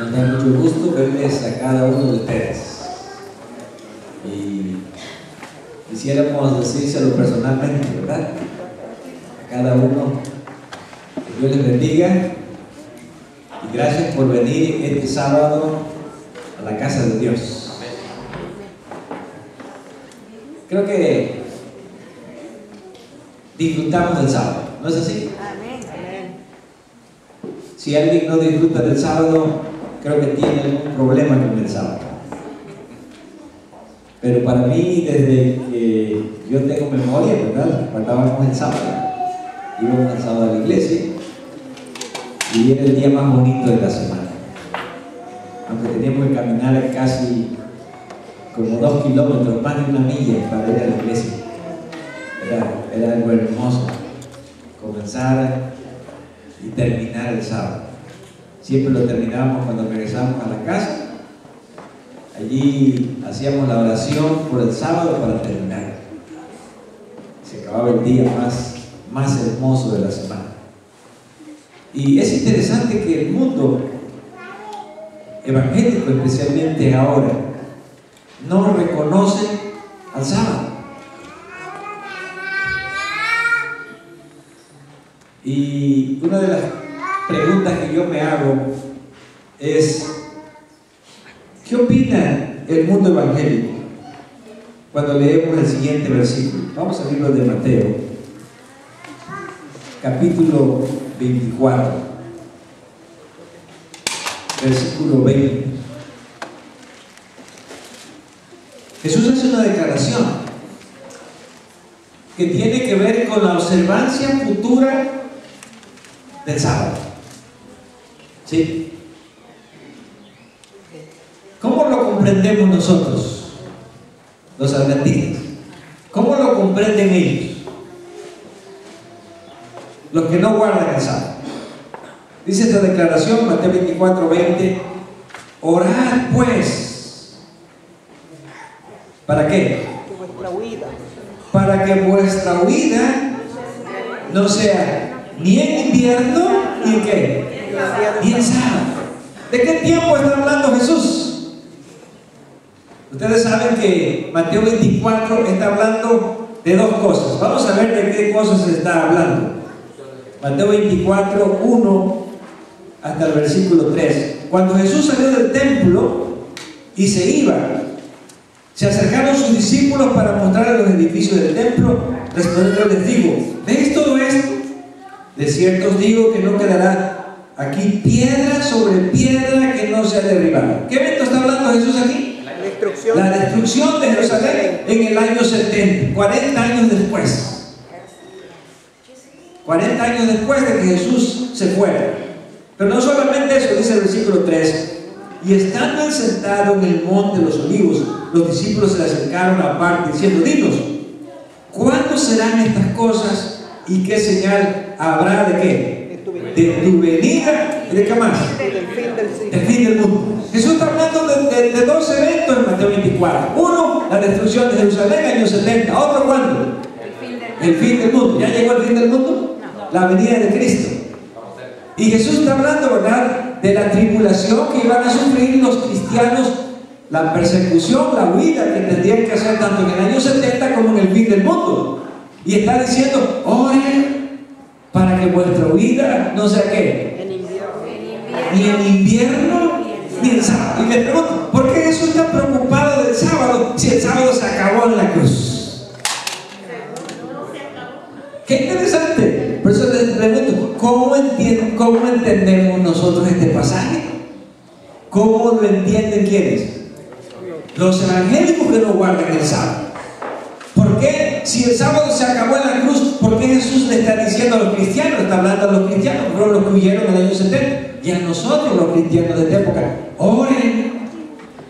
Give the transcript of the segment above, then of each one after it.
Nos da mucho gusto verles a cada uno de ustedes. Y quisiéramos decírselo personalmente, ¿verdad? A cada uno, que Dios les bendiga. Y gracias por venir este sábado a la casa de Dios. Creo que disfrutamos del sábado, ¿no es así? Si alguien no disfruta del sábado, creo que tiene algún problema con el sábado. Pero para mí, desde que yo tengo memoria, ¿verdad? Guardábamos el sábado, íbamos el sábado a la iglesia y era el día más bonito de la semana. Aunque teníamos que caminar casi como 2 kilómetros, más de 1 milla para ir a la iglesia. Era algo hermoso comenzar y terminar el sábado. Siempre lo terminábamos cuando regresábamos a la casa. Allí hacíamos la oración por el sábado para terminar. Se acababa el día más hermoso de la semana. Y es interesante que el mundo evangélico, especialmente ahora, no reconoce al sábado. Y una de las preguntas que yo me hago es: ¿qué opina el mundo evangélico cuando leemos el siguiente versículo? Vamos a abrirlo de Mateo, capítulo 24, versículo 20. Jesús hace una declaración que tiene que ver con la observancia futura del sábado. ¿Sí? ¿Cómo lo comprendemos nosotros, los adventistas? ¿Cómo lo comprenden ellos, los que no guardan el sábado? Dice esta declaración, Mateo 24, 20: orad pues. ¿Para qué? Para que vuestra huida no sea ni en invierno ni en qué, ni en sábado. ¿De qué tiempo está hablando Jesús? Ustedes saben que Mateo 24 está hablando de 2 cosas. Vamos a ver de qué cosas se está hablando. Mateo 24, 1 hasta el versículo 3. Cuando Jesús salió del templo y se iba, se acercaron sus discípulos para mostrarle los edificios del templo. Respondiendo les digo: ¿veis todo esto? De cierto os digo que no quedará aquí piedra sobre piedra que no sea derribada. ¿Qué evento está hablando Jesús aquí? La destrucción de Jerusalén en el año 70, 40 años después. 40 años después de que Jesús se fuera. Pero no solamente eso, dice el versículo 3: y estando él sentado en el monte de los olivos, los discípulos se le acercaron aparte diciendo: dinos, ¿cuándo serán estas cosas y qué señal habrá de qué? De tu venida y de qué más? Del fin del mundo. Jesús está hablando de 2 eventos en Mateo 24. Uno, la destrucción de Jerusalén, año 70. Otro, ¿cuándo? El fin del mundo. ¿Ya llegó el fin del mundo? La venida de Cristo. Y Jesús está hablando, ¿verdad?, de la tribulación que iban a sufrir los cristianos, la persecución, la huida que tendrían que hacer tanto en el año 70 como en el fin del mundo. Y está diciendo: oren para que vuestra huida no sea ¿qué? Ni en invierno ni en sábado. Y les pregunto: ¿por qué Jesús está preocupado del sábado si el sábado se acabó en la cruz? Qué interesante. Por eso les pregunto: ¿cómo entendemos nosotros este pasaje? ¿Cómo lo entienden quiénes? Los evangélicos que no guardan el sábado. ¿Por qué? Si el sábado se acabó en la cruz, ¿por qué Jesús le está diciendo a los cristianos? Está hablando a los cristianos, no los que huyeron en el año 70. Y a nosotros, los cristianos de esta época: oren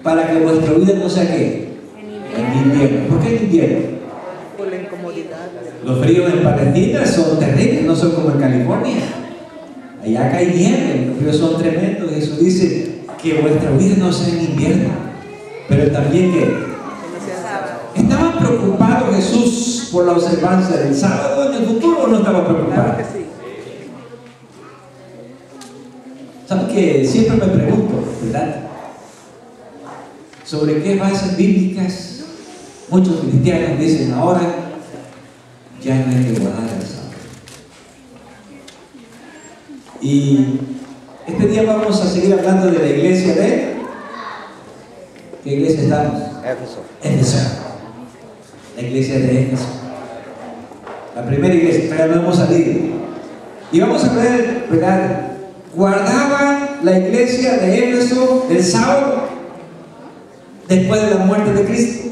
para que vuestra vida no sea ¿qué? En invierno. ¿Por qué en invierno? Por la incomodidad. Los fríos en Palestina son terribles, no son como en California. Allá cae nieve, los fríos son tremendos. Jesús dice que vuestra vida no sea en invierno, pero también que ¿estaba preocupado Jesús por la observancia del sábado en el futuro o no estaba preocupado? Claro que sí. ¿Saben que siempre me pregunto, ¿verdad? ¿Sobre qué bases bíblicas muchos cristianos dicen ahora ya no hay que guardar el sábado? Y este día vamos a seguir hablando de la iglesia de... ¿Qué iglesia estamos? Éfeso. La iglesia de Éfeso. La primera iglesia, todavía no hemos salido. Y vamos a ver, ¿verdad? ¿Guardaba la iglesia de Éfeso el sábado después de la muerte de Cristo?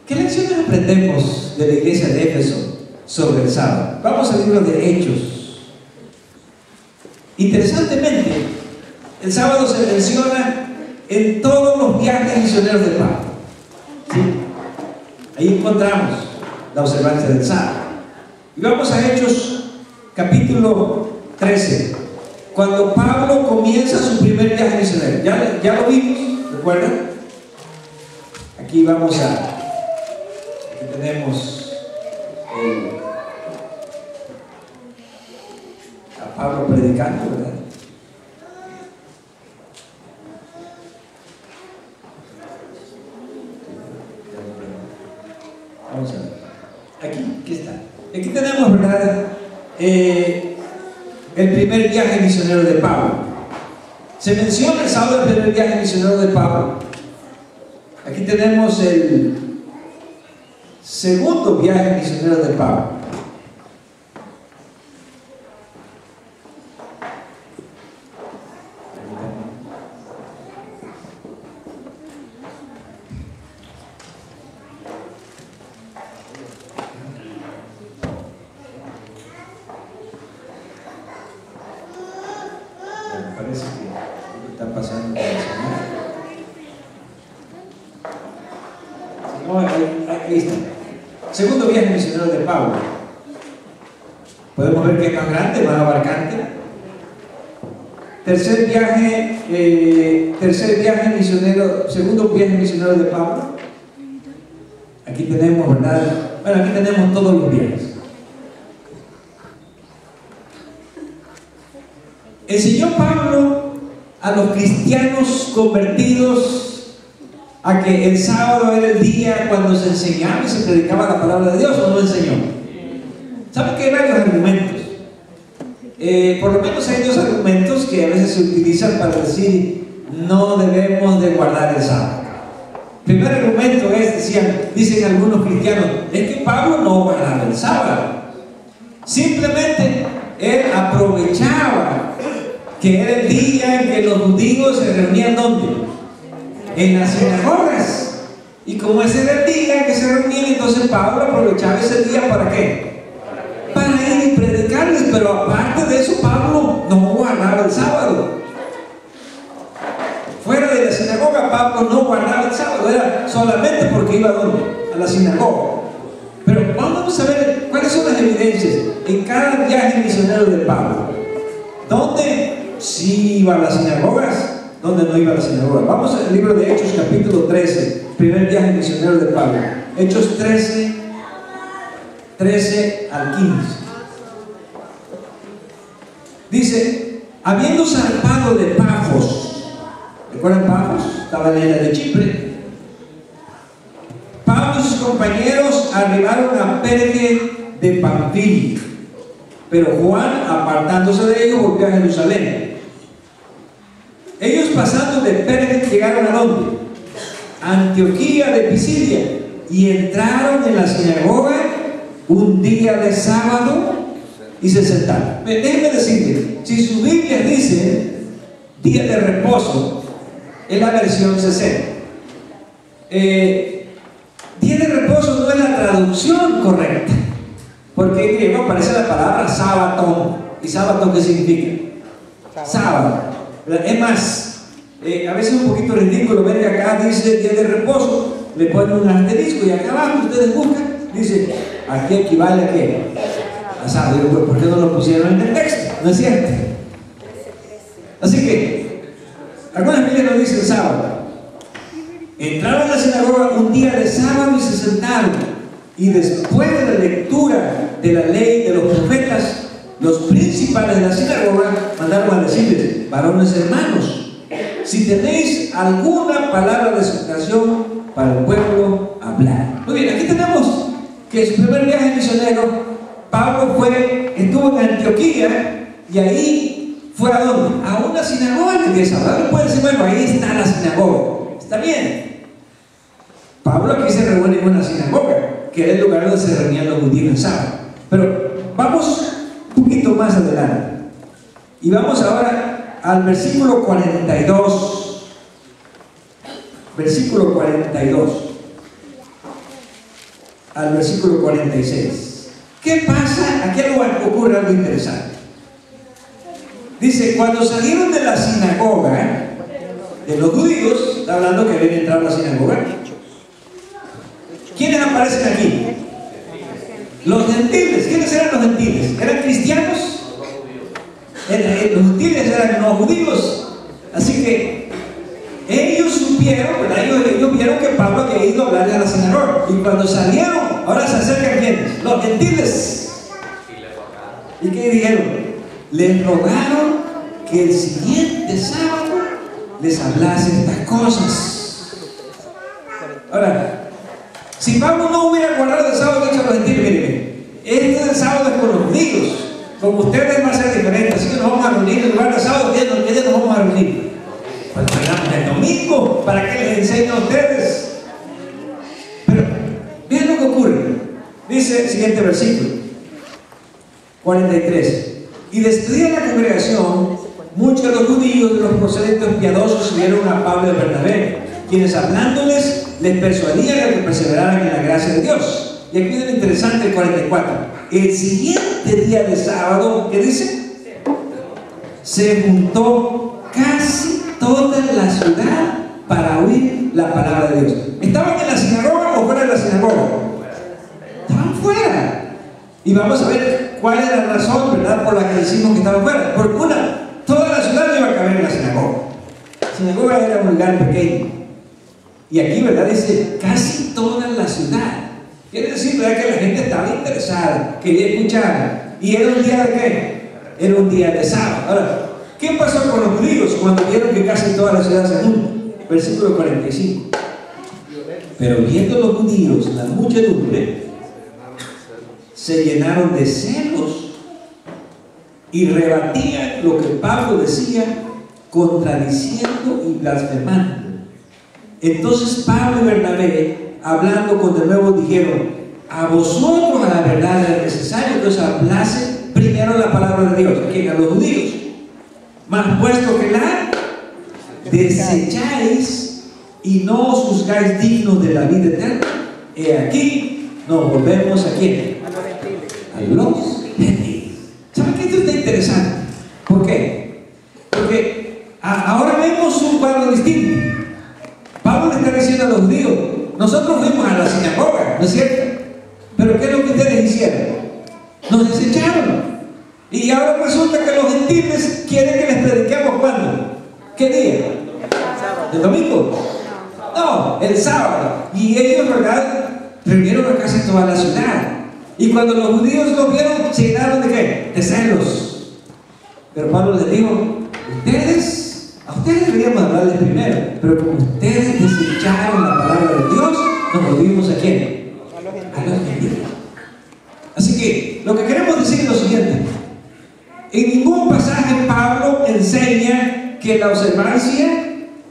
¿Qué lecciones aprendemos de la iglesia de Éfeso sobre el sábado? Vamos al libro de Hechos. Interesantemente, el sábado se menciona en todos los viajes misioneros de Pablo. ¿Sí? Ahí encontramos la observancia del sábado. Y vamos a Hechos capítulo 13, cuando Pablo comienza su primer viaje misionero. Ya lo vimos, ¿recuerdan? Aquí vamos aquí tenemos a Pablo predicando, ¿verdad? Vamos a ver. Aquí está. Aquí tenemos, ¿verdad? El primer viaje misionero de Pablo. Se menciona el sábado el primer viaje misionero de Pablo. Aquí tenemos el segundo viaje misionero de Pablo. Parece que está pasando con el Señor. Ahí está. Segundo viaje misionero de Pablo. Podemos ver que es más grande, más abarcante. Tercer viaje misionero, segundo viaje misionero de Pablo. Aquí tenemos, ¿verdad? Bueno, aquí tenemos todos los viajes. Enseñó Pablo a los cristianos convertidos a que el sábado era el día cuando se enseñaba y se predicaba la palabra de Dios, ¿o no enseñó? ¿Saben que hay varios argumentos? Por lo menos hay dos argumentos que a veces se utilizan para decir no debemos de guardar el sábado. El primer argumento es, dicen algunos cristianos, es que Pablo no guardaba el sábado. Simplemente él aprovechaba que era el día en que los judíos se reunían, ¿dónde? En las sinagogas. Y como ese era el día en que se reunían, entonces Pablo aprovechaba ese día ¿para qué? Para ir y predicarles. Pero aparte de eso, Pablo no guardaba el sábado. Fuera de la sinagoga, Pablo no guardaba el sábado. Era solamente porque iba ¿dónde? A la sinagoga. Pero vamos a ver cuáles son las evidencias en cada viaje misionero de Pablo. ¿Dónde sí iba a las sinagogas? ¿Dónde no iba a las sinagogas? Vamos al libro de Hechos capítulo 13, primer viaje misionero de Pablo. Hechos 13, 13 al 15. Dice, habiendo zarpado de Pafos, ¿recuerdan Pafos? Estaba en la isla de Chipre. Pablo y sus compañeros arribaron a Perge de Pamfilia. Pero Juan, apartándose de ellos, volvió a Jerusalén. Ellos pasando de Perge llegaron ¿a dónde? A Antioquía de Pisidia, y entraron en la sinagoga un día de sábado y se sentaron. Déjenme decirles, si su Biblia dice día de reposo, es la versión 60. Día de reposo no es la traducción correcta, porque en griego aparece la palabra sábado. ¿Y sábado qué significa? Sábado. Es más, a veces es un poquito ridículo ver que acá dice día de reposo, le ponen un asterisco y acá abajo ustedes buscan, dice aquí equivale a qué? A sábado. Digo, pues, ¿por qué no lo pusieron en el texto? No es cierto. Así que algunas Biblias no dicen sábado. Entraron a la sinagoga un día de sábado y se sentaron, y después de la lectura de la ley de los profetas los principales de la sinagoga mandaron a decirles: varones hermanos, si tenéis alguna palabra de exhortación para el pueblo, hablad. Muy bien, aquí tenemos que su primer viaje misionero, Pablo estuvo en Antioquía, y ahí fue ¿a dónde? A una sinagoga en iglesia. Ahora puede decir: bueno, ahí está la sinagoga. Está bien. Pablo aquí se reúne en una sinagoga, que era el lugar donde se reunían los judíos en sábado. Pero vamos un poquito más adelante. Y vamos ahora al versículo 42. Versículo 42. Al versículo 46. ¿Qué pasa? Aquí ocurre algo interesante. Dice: cuando salieron de la sinagoga de los judíos, está hablando que habían entrado a la sinagoga, ¿quiénes aparecen aquí? Los gentiles. ¿Quiénes eran los gentiles? ¿Eran cristianos? Los gentiles eran no judíos. Así que ellos supieron, ¿verdad? Ellos vieron que Pablo había ido a hablarle a la sinagoga. Y cuando salieron, ahora se acercan ¿quiénes? Los gentiles. ¿Y qué dijeron? Les rogaron que el siguiente sábado les hablase estas cosas. Ahora, si Pablo no hubiera guardado el sábado, dicho a los gentiles: miren, este del sábado es con los judíos, con ustedes va a ser diferente, así que nos vamos a reunir en lugar del sábado. ¿Qué día nos vamos a reunir? Pues mañana el domingo, para que les enseñe a ustedes. Pero miren lo que ocurre. Dice el siguiente versículo 43: y destruida la congregación, muchos de los judíos de los procedentes piadosos subieron a Pablo y a Bernabé, quienes hablándoles les persuadían a que perseveraran en la gracia de Dios. Y aquí viene interesante el 44. El siguiente día de sábado, ¿qué dice? Se juntó casi toda la ciudad para oír la palabra de Dios. ¿Estaban en la sinagoga o fuera de la sinagoga? Estaban fuera. Y vamos a ver cuál es la razón, ¿verdad?, por la que decimos que estaban fuera. Porque toda la ciudad no iba a caber en la sinagoga. La sinagoga era un lugar pequeño. Y aquí, ¿verdad?, dice casi toda la ciudad. Quiere decir, ¿verdad?, que la gente estaba interesada, quería escuchar. ¿Y era un día de qué? Era un día de sábado. Ahora, ¿qué pasó con los judíos cuando vieron que casi toda la ciudad se juntó? Versículo 45. Pero viendo los judíos la muchedumbre, se llenaron de celos y rebatían lo que Pablo decía, contradiciendo y blasfemando. Entonces Pablo y Bernabé, hablando con de nuevo, dijeron: a vosotros a la verdad era necesario que os hablase primero la palabra de Dios. ¿A quién? A los judíos. Mas puesto que la desecháis y no os juzgáis dignos de la vida eterna, he aquí nos volvemos ¿a quién? A los gentiles. ¿Saben que esto está interesante? ¿Por qué? Porque ahora vemos un cuadro distinto. Pablo le está diciendo a los judíos: nosotros fuimos a la sinagoga, ¿no es cierto? Pero ¿qué es lo que ustedes hicieron? Nos desecharon. Y ahora resulta que los gentiles quieren que les prediquemos ¿cuándo? ¿Qué día? ¿El domingo? No, el sábado. Y ellos, ¿verdad?, reunieron a casi toda la ciudad. Y cuando los judíos lo vieron, se llenaron ¿de qué? De celos. Pero Pablo les dijo: a ustedes deberíamos hablarles primero, pero como ustedes desecharon la palabra de Dios, nos volvimos ¿a quién? A los gentiles. Así que lo que queremos decir es lo siguiente: en ningún pasaje Pablo enseña que la observancia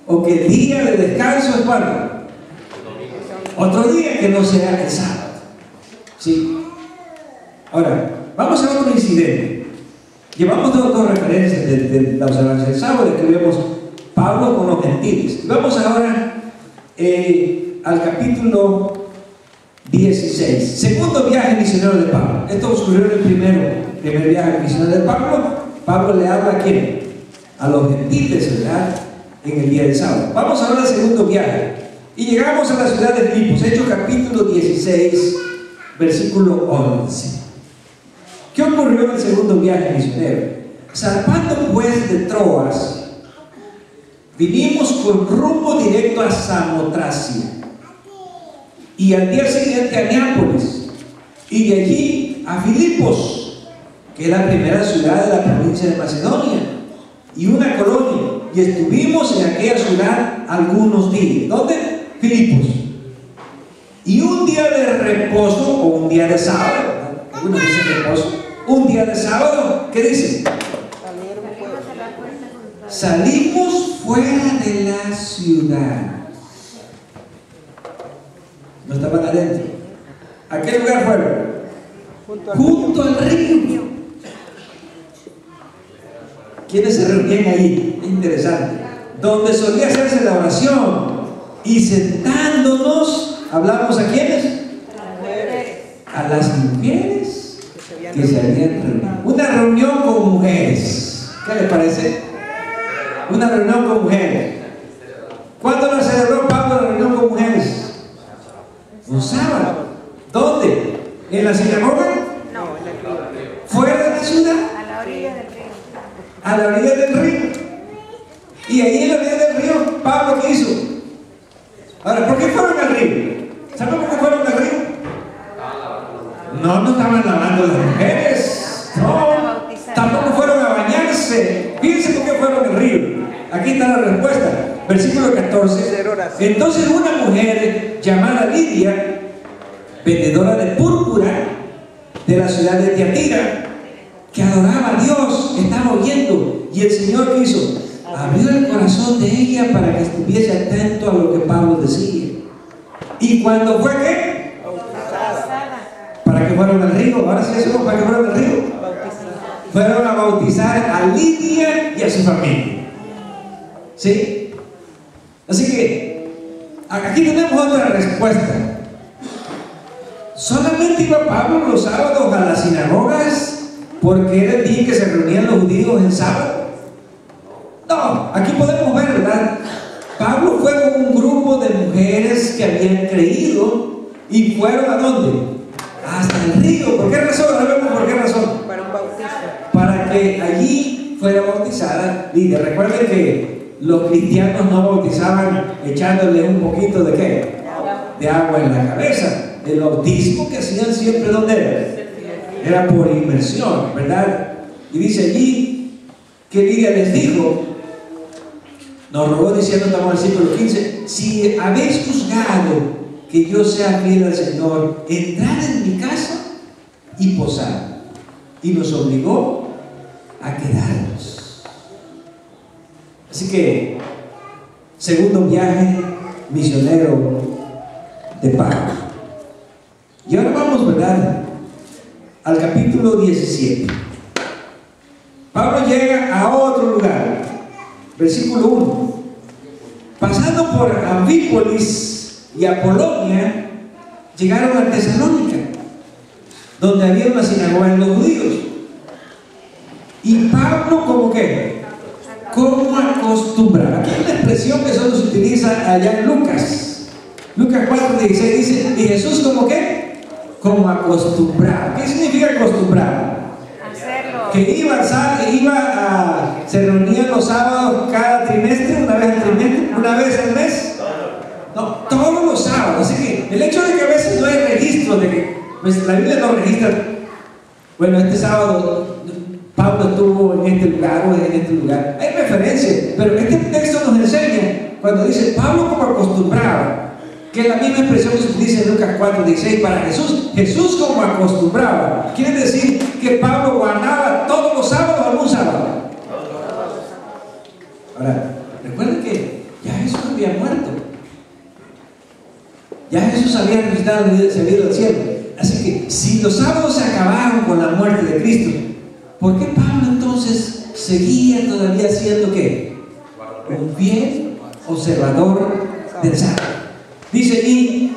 o que el día de descanso es ¿cuándo? Otro día que no sea el sábado. ¿Sí? Ahora, vamos a otro incidente. Llevamos dos referencias de la observancia del sábado, que vemos Pablo con los gentiles. Vamos ahora al capítulo 16. Segundo viaje misionero de Pablo. Esto ocurrió en el primer viaje misionero de Pablo. Pablo le habla ¿a quién? A los gentiles, ¿verdad?, en el día del sábado. Vamos ahora al segundo viaje. Y llegamos a la ciudad de Filipos. Hechos capítulo 16, versículo 11. ¿Qué ocurrió en el segundo viaje misionero? Zarpando pues de Troas, vinimos con rumbo directo a Samotracia y al día siguiente a Neápolis y de allí a Filipos. que es la primera ciudad de la provincia de Macedonia, y una colonia, y estuvimos en aquella ciudad algunos días. ¿Dónde? Filipos. Y un día de reposo, o un día de sábado, algunos dicen reposo, un día de sábado, ¿qué dice? Salimos fuera de la ciudad. No estaban adentro. ¿A qué lugar fueron? Junto al río. ¿Quiénes se reunían ahí? Interesante. Donde solía hacerse la oración. Y sentándonos, ¿hablamos a quiénes? A las mujeres que se habían reunido. Una reunión con mujeres. ¿Qué les parece? Una reunión con mujeres. ¿Cuándo la celebró Pablo la reunión con mujeres? Un sábado. ¿Dónde? ¿En la sinagoga? No, en el río. ¿Fuera de la ciudad? A la orilla del río. A la orilla del río. Y ahí en la orilla del río, Pablo, ¿qué hizo? Ahora, ¿por qué fueron al río? ¿Saben por qué fueron al río? No estaban lavando las mujeres. No, tampoco fueron a bañarse. Fíjense por qué fueron al río. Aquí está la respuesta. Versículo 14. Entonces una mujer llamada Lidia, vendedora de púrpura de la ciudad de Tiatira, que adoraba a Dios, estaba oyendo, y el Señor quiso, abrió el corazón de ella para que estuviese atento a lo que Pablo decía. Y cuando fue ¿qué? Para que fueron al río. Ahora sí eso, para que fueron al río. Fueron a bautizar a Lidia y a su familia. ¿Sí? Así que aquí tenemos otra respuesta. ¿Solamente iba Pablo los sábados a las sinagogas porque era el día que se reunían los judíos en sábado? No, aquí podemos ver, ¿verdad? Pablo fue con un grupo de mujeres que habían creído y fueron ¿a dónde? Hasta el río. ¿Por qué razón? Sabemos por qué razón. Para un bautismo. Para que allí fuera bautizada Lidia. Recuerden que los cristianos no bautizaban echándole un poquito de ¿qué? De agua en la cabeza. El bautismo que hacían siempre, ¿dónde era? Era por inmersión, ¿verdad? Y dice allí que Lidia les dijo, nos rogó diciendo, estamos en el versículo 15, si habéis juzgado que yo sea fiel al Señor, entrad en mi casa y posad. Y nos obligó a quedarnos. Así que, segundo viaje misionero de Pablo. Y ahora vamos, ¿verdad?, al capítulo 17. Pablo llega a otro lugar. Versículo 1. Pasando por Anfípolis y Apolonia, llegaron a Tesalónica, donde había una sinagoga de los judíos. Y Pablo, ¿cómo qué? Como acostumbraba. Aquí hay una expresión que solo se utiliza allá en Lucas. Lucas 4:16 dice, y Jesús, ¿cómo qué? Como acostumbraba. ¿Qué significa acostumbraba? Que se reunían los sábados cada trimestre, una vez al trimestre, una vez al mes. No, todos los sábados. Así que el hecho de que a veces no hay registro de que, pues la Biblia no registra, bueno, este sábado Pablo estuvo en este lugar o en este lugar. Hay referencias, pero este texto nos enseña cuando dice Pablo como acostumbraba, que es la misma expresión que se utiliza en Lucas 4:16 para Jesús. Jesús como acostumbraba. Quiere decir que Pablo guardaba todos los sábados o algún sábado. Ahora, recuerden que ya Jesús había muerto. Ya Jesús había resucitado, se había ido al cielo. Así que si los sábados se acabaron con la muerte de Cristo, ¿por qué Pablo entonces seguía todavía siendo ¿qué? Un fiel observador del sábado? Dice y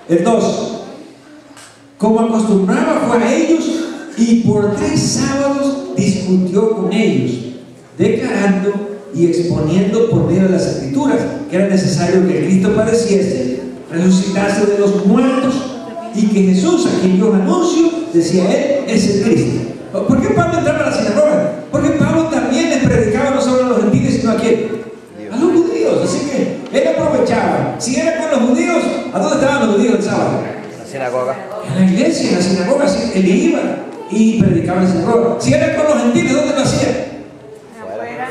el 2, como acostumbraba fue a ellos y por 3 sábados discutió con ellos, declarando y exponiendo por medio de las escrituras que era necesario que Cristo padeciese, resucitase de los muertos y que Jesús, a quien yo anuncio, decía él, es el Cristo. ¿Por qué Pablo entraba a la sinagoga? Porque Pablo también les predicaba no solo a los gentiles, sino a quién? A los judíos. Así que él aprovechaba. Si era con los judíos, ¿a dónde estaban los judíos el sábado? La sinagoga. En la iglesia, en la sinagoga, él iba y predicaba en la sinagoga. Si era con los gentiles, ¿dónde lo hacía?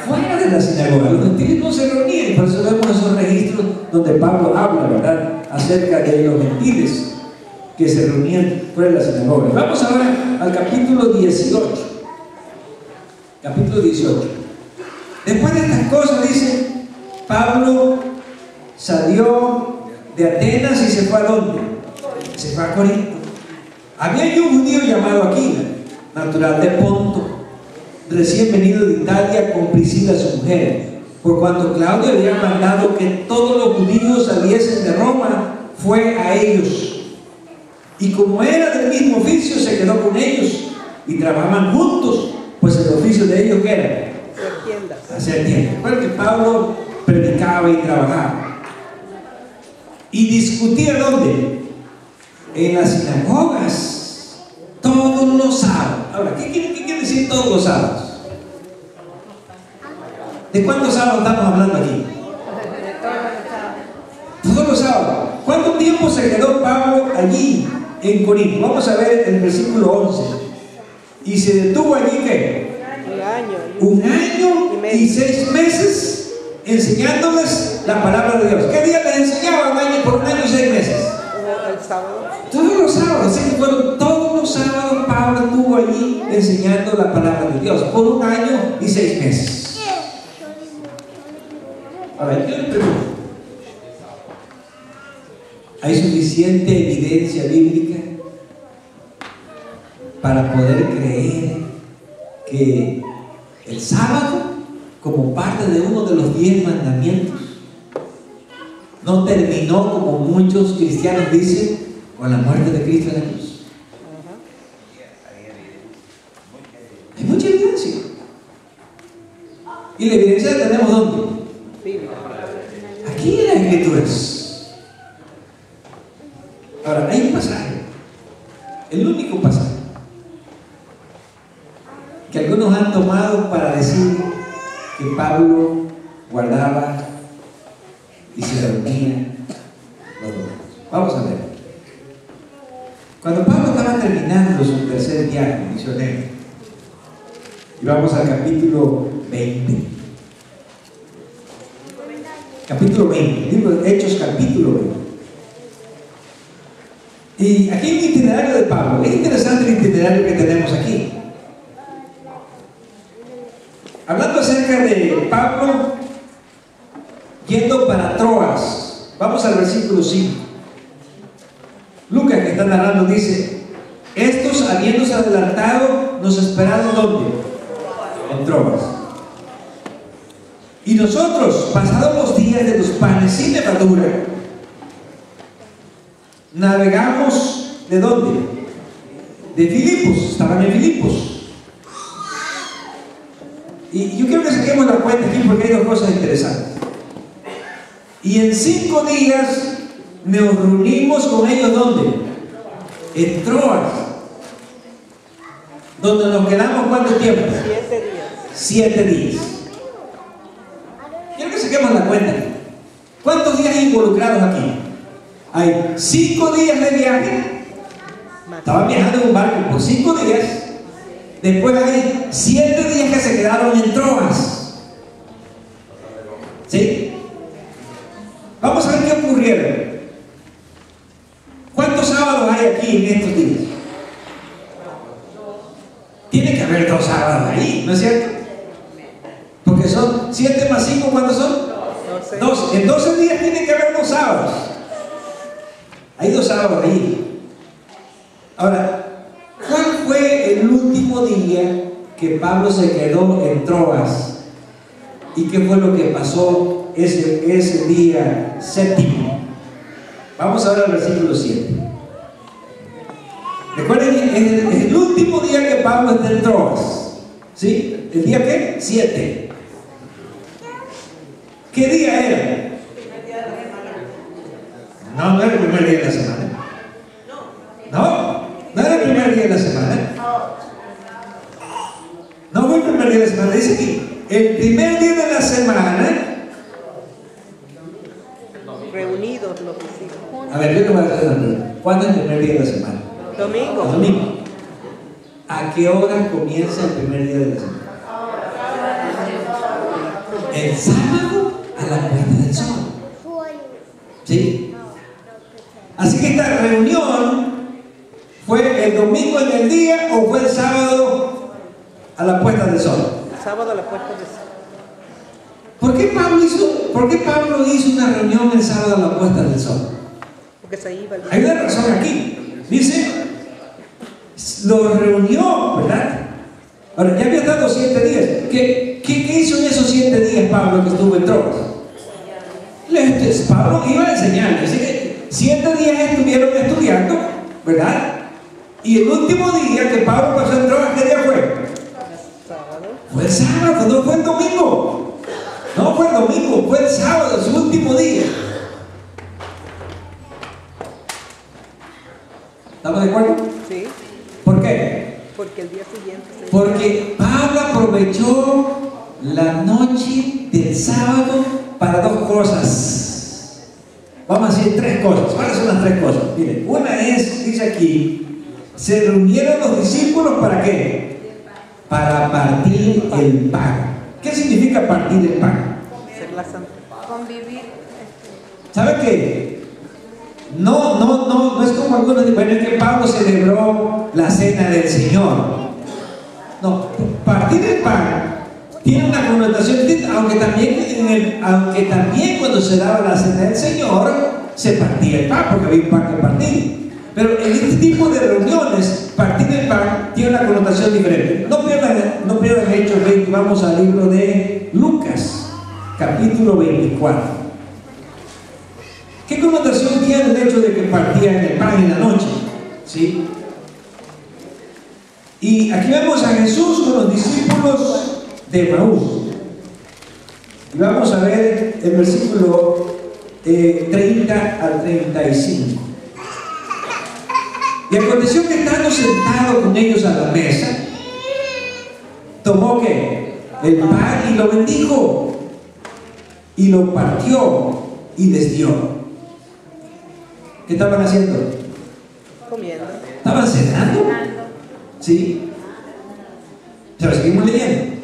Fuera de la sinagoga. Los gentiles no se reunían, por eso vemos esos registros donde Pablo habla, ¿verdad?, acerca de los gentiles que se reunían fuera de la sinagoga. Vamos ahora al capítulo 18. Capítulo 18. Después de estas cosas, dice, Pablo salió de Atenas y se fue ¿a dónde? Se fue a Corinto. Había allí un judío llamado Aquila, natural de Ponto, recién venido de Italia con Priscila su mujer. Por cuanto Claudio había mandado que todos los judíos saliesen de Roma, fue a ellos. Y como era del mismo oficio, se quedó con ellos y trabajaban juntos, pues el oficio de ellos, ¿qué era? Hacer tiendas. Bueno, que Pablo predicaba y trabajaba. Y discutía ¿dónde? En las sinagogas, todos los sábados. Ahora, ¿qué quiere decir todos los sábados? ¿De cuántos sábados estamos hablando aquí? Todos los sábados. ¿Cuánto tiempo se quedó Pablo allí en Corinto? Vamos a ver el versículo 11. Y se detuvo allí, ¿qué? Un año y 6 meses enseñándoles la palabra de Dios. ¿Qué día les enseñaba por un año y 6 meses? El sábado. Todos los sábados, así que fueron todos los sábados. Pablo estuvo allí enseñando la palabra de Dios por un año y 6 meses. Ahora, yo le pregunto, ¿hay suficiente evidencia bíblica para poder creer que el sábado, como parte de uno de los 10 mandamientos, no terminó, como muchos cristianos dicen, con la muerte de Cristo en la cruz? Hay mucha evidencia. ¿Y la evidencia la tenemos dónde? Aquí en las Escrituras. Ahora, hay un pasaje, el único pasaje, que algunos han tomado para decir que Pablo guardaba y se reunía los domingos. Vamos a ver. Cuando Pablo estaba terminando su tercer viaje misionero, y vamos al capítulo 20. Capítulo 20, libro de Hechos, capítulo 20. Y aquí hay un itinerario de Pablo. Es interesante el itinerario que tenemos aquí. Hablando acerca de Pablo yendo para Troas. Vamos al versículo 5. Lucas, que está narrando, dice: estos, habiéndose adelantado, nos esperaron ¿dónde? En Troas. Y nosotros, pasados los días de los panes sin levadura, navegamos ¿de dónde? De Filipos. Estaban en Filipos. Y yo quiero que saquemos la cuenta aquí porque hay dos cosas interesantes. Y en 5 días nos reunimos con ellos ¿dónde? En Troas. Donde nos quedamos ¿cuánto tiempo? 7 días. 7 días. Quiero que saquemos la cuenta. ¿Cuántos días hay involucrados aquí? Hay 5 días de viaje. Estaban viajando en un barco por 5 días. Después hay 7 días que se quedaron en Troas. ¿Sí? Vamos a ver qué ocurrieron. ¿Cuántos sábados hay aquí en estos días? Tiene que haber 2 sábados ahí, ¿no es cierto? Porque son 7 más 5, ¿cuántos son? 12. En 12 días tiene que haber 2 sábados. Hay 2 sábados ahí. Ahora, ¿cuál fue el último día que Pablo se quedó en Troas? ¿Y qué fue lo que pasó ese día séptimo? Vamos a ver el versículo 7. Recuerden, es el último día que Pablo está en Troas. ¿Sí? ¿El día qué? 7. ¿Qué día era? No era el primer día de la semana. No era el primer día de la semana. No fue el primer día de la semana. Dice aquí, el primer día de la semana. Reunidos los discípulos. A ver, yo te voy a hacer una pregunta. ¿Cuándo es el primer día de la semana? Domingo. El domingo. ¿a qué hora comienza el primer día de la semana? El sábado a la puesta del sol. ¿Sí? Así que esta reunión fue el domingo en el día o fue el sábado a la puesta del sol. El sábado a la puesta del sol. ¿Por qué Pablo hizo una reunión el sábado a la puesta del sol? Porque se iba el día. Hay una razón aquí. Dice, lo reunió, ¿verdad? Ahora, ya había estado 7 días. ¿Qué hizo en esos 7 días Pablo que estuvo en Troas? Pablo iba a enseñar, así que 7 días estuvieron estudiando, ¿verdad? Y el último día que Pablo pasó en Troas, ¿qué día fue? Sábado. Fue el sábado, no fue el domingo. No fue el domingo, fue el sábado, su último día. ¿Estamos de acuerdo? Sí. ¿Por qué? Porque el día siguiente se iba. Porque Pablo aprovechó la noche del sábado para 2 cosas. Vamos a decir 3 cosas. ¿Cuáles son las 3 cosas? Miren, una es, dice aquí, se reunieron los discípulos ¿para qué? Para partir el pan. ¿Qué significa partir el pan? Ser la santa. Convivir. ¿Sabe qué? No es como algunos dicen, bueno, es que Pablo celebró la cena del Señor. No, partir el pan tiene una connotación distinta, aunque también cuando se daba la cena del Señor se partía el pan, porque había un pan que partir. Pero en este tipo de reuniones, partir el pan tiene una connotación diferente. No pierdan Hechos 20, vamos al libro de Lucas, capítulo 24. ¿Qué connotación tiene el hecho de que partían el pan en la noche? ¿Sí? Y aquí vemos a Jesús con los discípulos de Emaús. Y vamos a ver el versículo 30 al 35. Y aconteció que estando sentado con ellos a la mesa, tomó ¿qué? El pan y lo bendijo, y lo partió y les dio. ¿Qué estaban haciendo? Comiendo. ¿Estaban cenando? ¿Sí? Pero seguimos leyendo.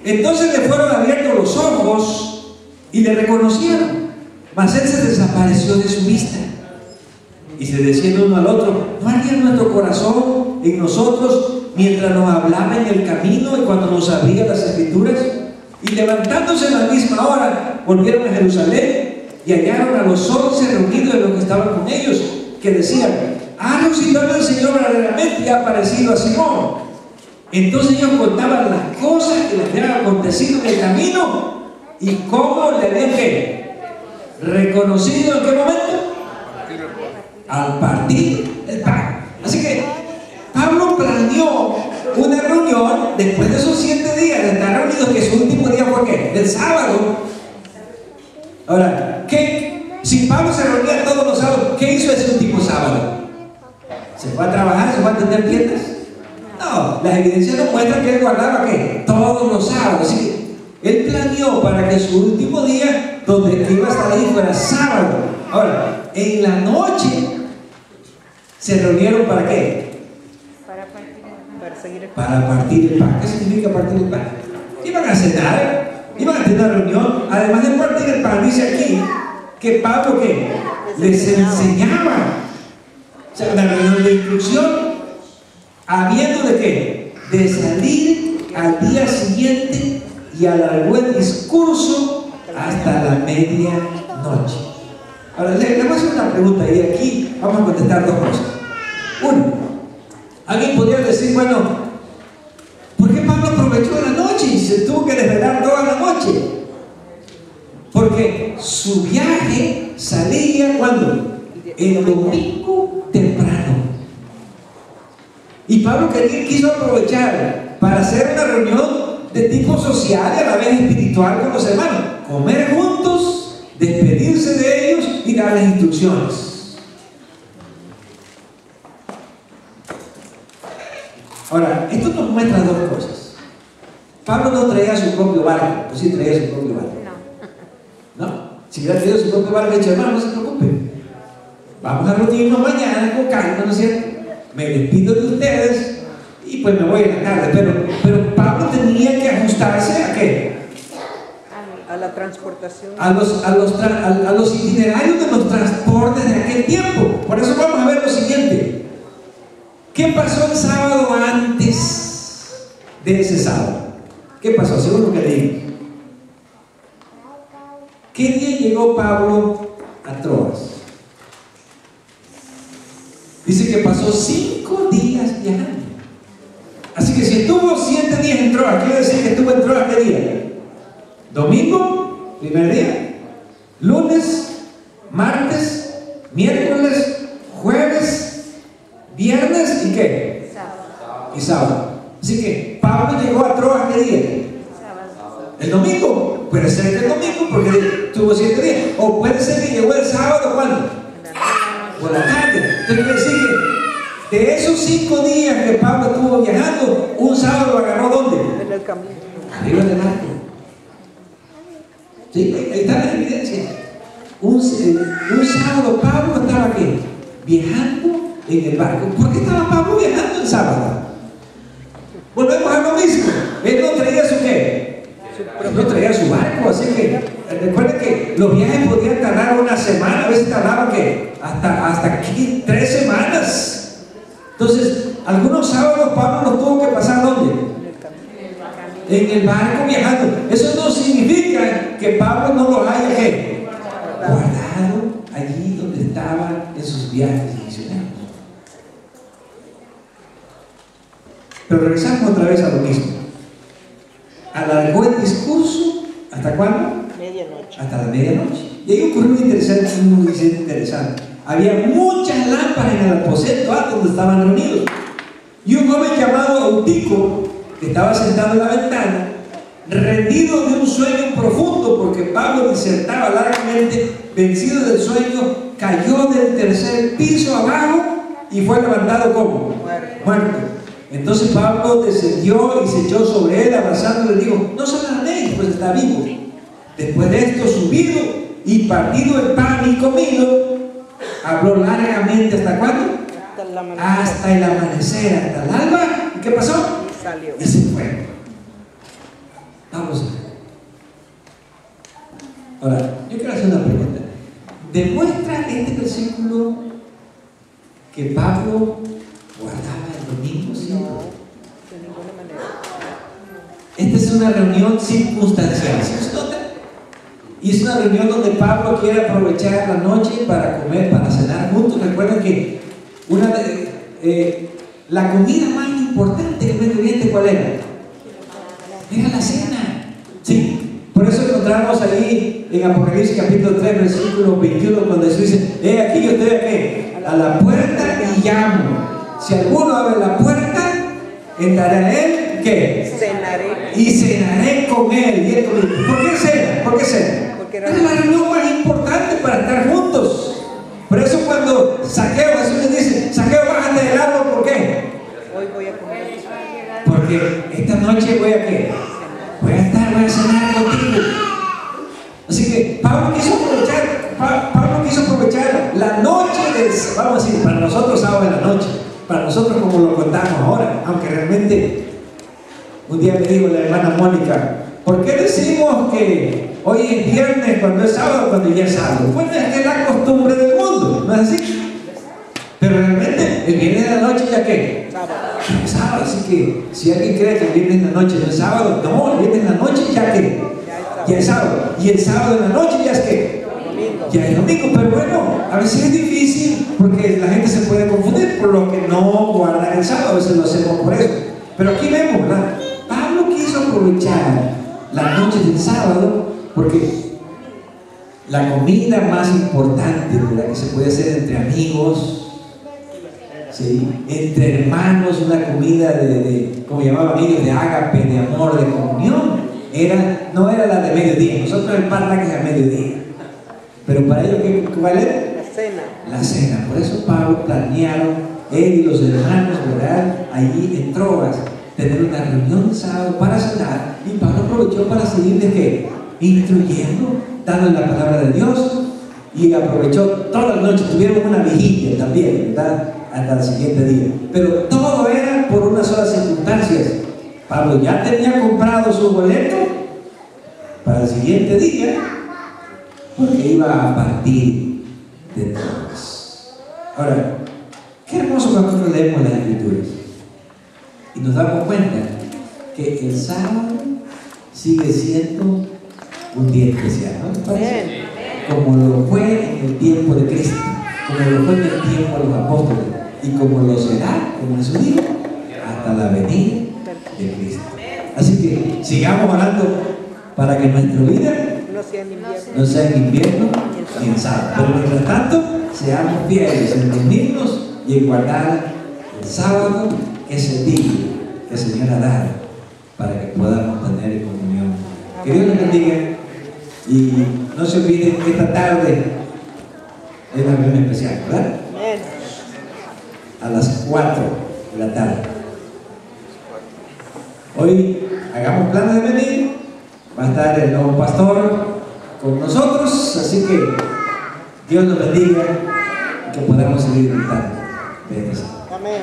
Entonces le fueron abiertos los ojos y le reconocieron, mas él se desapareció de su vista. Y se decían uno al otro, ¿no ardía nuestro corazón en nosotros mientras nos hablaba en el camino y cuando nos abría las escrituras? Y levantándose en la misma hora, volvieron a Jerusalén y hallaron a los 11 reunidos de los que estaban con ellos, que decían, ha resucitado el Señor verdaderamente y ha aparecido a Simón. Entonces ellos contaban las cosas que les habían acontecido en el camino y cómo le habían ¿qué? Reconocido en qué momento. Al partir el pan. Así que Pablo planeó una reunión después de esos 7 días de estar reunidos, que su último día fue ¿qué? El sábado. Ahora, si Pablo se reunía todos los sábados, ¿qué hizo ese último sábado? ¿Se fue a trabajar? ¿Se fue a atender tiendas? No, las evidencias nos muestran que él guardaba ¿qué? Todos los sábados. Así que él planeó para que su último día, donde iba a estar ahí, fuera sábado. Ahora, en la noche se reunieron ¿para qué? Para partir el pan. ¿Qué significa partir el pan? Iban a cenar, iban a tener una reunión. Además de partir el pan, dice aquí que Pablo ¿qué? Les enseñaba. O sea, una reunión de instrucción, habiendo de qué? De salir al día siguiente y alargó el discurso hasta la medianoche. Ahora, le voy a hacer una pregunta y aquí vamos a contestar 2 cosas. Uno, alguien podría decir, bueno, ¿por qué Pablo aprovechó la noche y se tuvo que desvelar toda la noche? Porque su viaje salía ¿cuándo? El domingo temprano. Y Pablo quiso aprovechar para hacer una reunión de tipo social y a la vez espiritual con los hermanos, comer juntos, despedirse de ellos y darles instrucciones. Ahora, esto nos muestra 2 cosas. Pablo no traía su propio barco, o sí traía su propio barco. ¿No? Si hubiera traído su propio barco, le dicho, hermano, no se preocupen. Vamos a reunirnos mañana con calma, ¿no es cierto? Me despido de ustedes y pues me voy en la tarde. Pero Pablo tenía que ajustarse ¿a qué? A la transportación. A los itinerarios de los transportes de aquel tiempo. Por eso vamos a ver lo siguiente. ¿Qué pasó el sábado antes de ese sábado? ¿Qué pasó? Según lo que leí. ¿Qué día llegó Pablo a Troas? Dice que pasó 5 días viajando. Así que si estuvo 7 días en Troas, quiere decir que estuvo en Troas ¿qué día? Domingo, primer día, lunes, martes, miércoles, jueves, viernes y ¿qué? Sábado. Y sábado. Así que Pablo llegó a Troas ¿qué día? Sábado. El domingo. Puede ser que el domingo porque tuvo 7 días. O puede ser que llegó el sábado ¿cuándo? Por la tarde. Entonces quiere decir que de esos 5 días que Pablo estuvo viajando, un sábado lo agarró ¿dónde? En el camino. Arriba del arco. Sí, ahí está la evidencia. Un sábado Pablo estaba aquí, viajando en el barco. ¿Por qué estaba Pablo viajando el sábado? Volvemos a lo mismo. Él no traía su ¿qué? Él no traía su barco, así que recuerden que los viajes podían tardar una semana, a veces tardaban ¿qué? Hasta aquí 3 semanas. Entonces, algunos sábados Pablo los tuvo que pasar ¿dónde? En el barco viajando. Eso no significa que Pablo no los haya ¿qué? Guardado allí donde estaban en sus viajes misioneros. Pero regresamos otra vez a lo mismo. Alargó el discurso ¿hasta cuándo? Medianoche. Hasta la medianoche. Y ahí ocurrió un incidente interesante. Había muchas lámparas en el aposento alto donde estaban reunidos. Y un joven llamado Eutico, que estaba sentado en la ventana, rendido de un sueño profundo, porque Pablo disertaba largamente, vencido del sueño, cayó del 3er piso abajo y fue levantado como muerto. Entonces Pablo descendió y se echó sobre él, abrazándole, y dijo: no se alarméis, pues está vivo. Después de esto, subido y partido el pan y comido, habló largamente. ¿Hasta cuándo? Hasta el amanecer, hasta el alba. ¿Y qué pasó? Salió. Y se fue. Vamos a ver. Ahora, yo quiero hacer una pregunta. ¿Demuestra este versículo que Pablo guardaba el domingo? ¿Sí? No, de ninguna manera. Esta es una reunión circunstancial, ¿sí se nota? Y es una reunión donde Pablo quiere aprovechar la noche para comer, para cenar juntos. Recuerden que la comida más importante del Medio Oriente, ¿cuál era? Era la cena. ¿Sí? Por eso encontramos ahí en Apocalipsis capítulo 3, versículo 21, cuando Jesús dice: aquí yo estoy aquí, a la puerta y llamo. Si alguno abre la puerta, entraré a él, ¿qué? Cenaré. Y cenaré con él. Y él conmigo. ¿Por qué cena? ¿Por qué cena? Porque Es la reunión más importante para estar juntos. Por eso cuando Zaqueo, Jesús le dice: Zaqueo, bájate del árbol. ¿Por qué? Hoy voy a comer. Porque esta noche voy a ¿qué? Voy a cenar contigo. Así que Pablo quiso aprovechar la noche vamos a decir, para nosotros sábado de la noche, para nosotros como lo contamos ahora, aunque realmente un día me dijo la hermana Mónica: ¿por qué decimos que hoy es viernes cuando es sábado, cuando ya es sábado? Pues es que es la costumbre del mundo, ¿no es así? Pero realmente el viernes de la noche ya ¿qué? Sábado. Así que si alguien cree que el viernes de la noche no es sábado, no, el viernes de la noche ya ¿qué? Ya es sábado. Y el sábado de la noche ya es ¿qué? Ya es domingo. Pero bueno, a veces es difícil porque la gente se puede confundir por lo que no guardan el sábado. A veces lo hacemos por eso. Pero aquí vemos, ¿verdad? Pablo quiso aprovechar la noche del sábado porque la comida más importante, ¿verdad?, que se puede hacer entre amigos, ¿sí?, entre hermanos, una comida como llamaban ellos, de ágape, de amor, de comunión, no era la de mediodía. Nosotros el pan que es a mediodía, pero para ellos ¿cuál era? La cena. La cena. Por eso Pablo planearon, él y los hermanos, ¿verdad?, allí en Troas, tener una reunión de sábado para cenar. Y Pablo aprovechó para seguir de qué, instruyendo, dando la palabra de Dios, y aprovechó toda la noche. Tuvieron una vigilia también, ¿verdad?, hasta el siguiente día. Pero todo era por una sola circunstancia. Pablo ya tenía comprado su boleto para el siguiente día, porque iba a partir de todos. Ahora, qué hermoso cuando nosotros leemos las Escrituras y nos damos cuenta que el sábado sigue siendo un día especial, ¿no te parece? Como lo fue en el tiempo de Cristo, como lo fue en el tiempo de los apóstoles, y como lo será, como Jesús dijo, hasta la venida de Cristo. Así que sigamos orando para que nuestra vida no sea en invierno ni en sábado. Pero mientras tanto, seamos fieles en reunirnos y en guardar el sábado, que es el día que el Señor ha dado para que podamos tener comunión. Que Dios les bendiga y no se olviden que esta tarde es una reunión especial, ¿verdad? A las 4 de la tarde. Hoy hagamos planes de venir. Va a estar el nuevo pastor con nosotros, así que Dios nos bendiga y que podamos seguir gritando. Bendiciones. Amén.